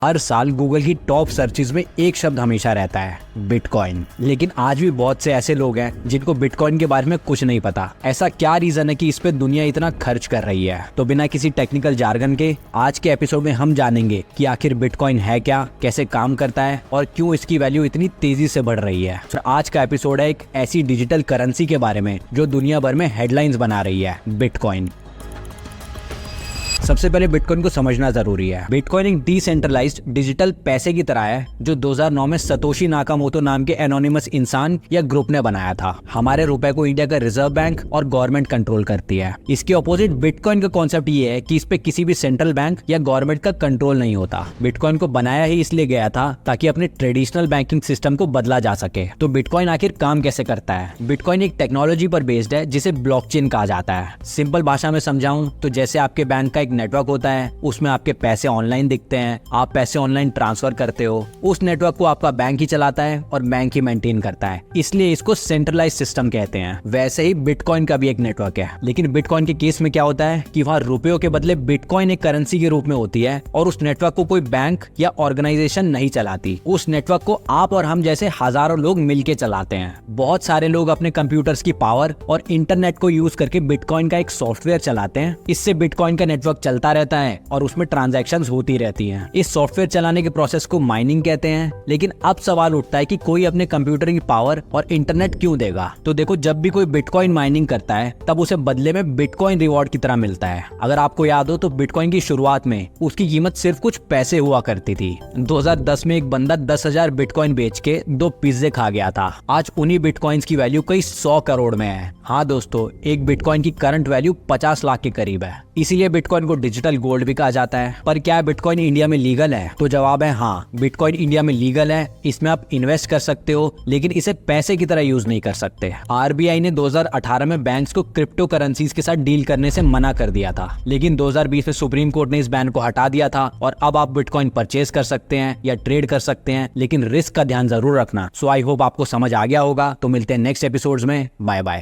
हर साल गूगल की top searches में एक शब्द हमेशा रहता है, बिटकॉइन। लेकिन आज भी बहुत से ऐसे लोग हैं जिनको बिटकॉइन के बारे में कुछ नहीं पता। ऐसा क्या रीजन है कि इस पे दुनिया इतना खर्च कर रही है? तो बिना किसी टेक्निकल जार्गन के आज के एपिसोड में हम जानेंगे कि आखिर बिटकॉइन है क्या, कैसे काम करता है और क्यों इसकी वैल्यू इतनी तेजी से बढ़ रही है। तो आज का एपिसोड है एक ऐसी डिजिटल करेंसी के बारे में जो दुनिया भर में हेडलाइंस बना रही है, बिटकॉइन। सबसे पहले बिटकॉइन को समझना जरूरी है। बिटकॉइन एक डिसेंट्रलाइज्ड डिजिटल पैसे की तरह है जो 2009 में सतोशी नाकामोटो नाम के एनोनिमस इंसान या ग्रुप ने बनाया था। हमारे रुपए को इंडिया का रिजर्व बैंक और गवर्नमेंट कंट्रोल करती है। इसके ऑपोजिट बिटकॉइन का कॉन्सेप्ट ये है कि इस पे किसी भी सेंट्रल बैंक या गवर्नमेंट का कंट्रोल नहीं होता। बिटकॉइन को बनाया ही इसलिए गया था ताकि अपने ट्रेडिशनल बैंकिंग सिस्टम को बदला जा सके। तो बिटकॉइन आखिर काम कैसे करता है? बिटकॉइन एक टेक्नोलॉजी पर बेस्ड है जिसे ब्लॉकचेन कहा जाता है। सिंपल भाषा में समझाऊं तो जैसे आपके बैंक का एक नेटवर्क होता है, उसमें आपके पैसे ऑनलाइन दिखते हैं, आप पैसे ऑनलाइन ट्रांसफर करते हो, उस नेटवर्क को आपका बैंक ही चलाता है और बैंक ही मेंटेन करता है, इसलिए इसको सेंट्रलाइज्ड सिस्टम कहते हैं। वैसे ही बिटकॉइन का भी एक नेटवर्क है, लेकिन बिटकॉइन के केस में क्या होता है कि वहाँ रुपयों के बदले बिटकॉइन एक करेंसी के रूप में होती है और उस नेटवर्क को कोई बैंक या ऑर्गेनाइजेशन नहीं चलाती। उस नेटवर्क को आप और हम जैसे हजारों लोग मिलकर चलाते हैं। बहुत सारे लोग अपने कंप्यूटर्स की पावर और इंटरनेट को यूज करके बिटकॉइन का एक सॉफ्टवेयर चलाते हैं। इससे बिटकॉइन का नेटवर्क चलता रहता है और उसमें ट्रांजैक्शंस होती रहती हैं। इस सॉफ्टवेयर चलाने के प्रोसेस को माइनिंग कहते हैं। लेकिन अब सवाल उठता है कि कोई अपने कंप्यूटर की पावर और इंटरनेट क्यों देगा? तो देखो, जब भी कोई बिटकॉइन माइनिंग करता है तब उसे बदले में बिटकॉइन रिवॉर्ड की तरह मिलता है। अगर आपको याद हो तो बिटकॉइन की शुरुआत में उसकी कीमत सिर्फ कुछ पैसे हुआ करती थी। 2010 में एक बंदा 10,000 बिटकॉइन बेच के 2 पिज्जे खा गया था। आज उन्हीं बिटकॉइंस की वैल्यू कई 100 करोड़ में है। हाँ दोस्तों, एक बिटकॉइन की करंट वैल्यू 50 लाख के करीब है। इसीलिए बिटकॉइन को डिजिटल गोल्ड भी कहा जाता है। पर क्या बिटकॉइन इंडिया में लीगल है? तो जवाब है हाँ, बिटकॉइन इंडिया में लीगल है। इसमें आप इन्वेस्ट कर सकते हो, लेकिन इसे पैसे की तरह यूज नहीं कर सकते। आरबीआई ने 2018 में बैंक्स को क्रिप्टो करेंसीज के साथ डील करने से मना कर दिया था, लेकिन 2020 में सुप्रीम कोर्ट ने इस बैन को हटा दिया था और अब आप बिटकॉइन परचेज कर सकते हैं या ट्रेड कर सकते हैं, लेकिन रिस्क का ध्यान जरूर रखना। सो आई होप आपको समझ आ गया होगा। तो मिलते हैं नेक्स्ट एपिसोड्स में। Bye bye.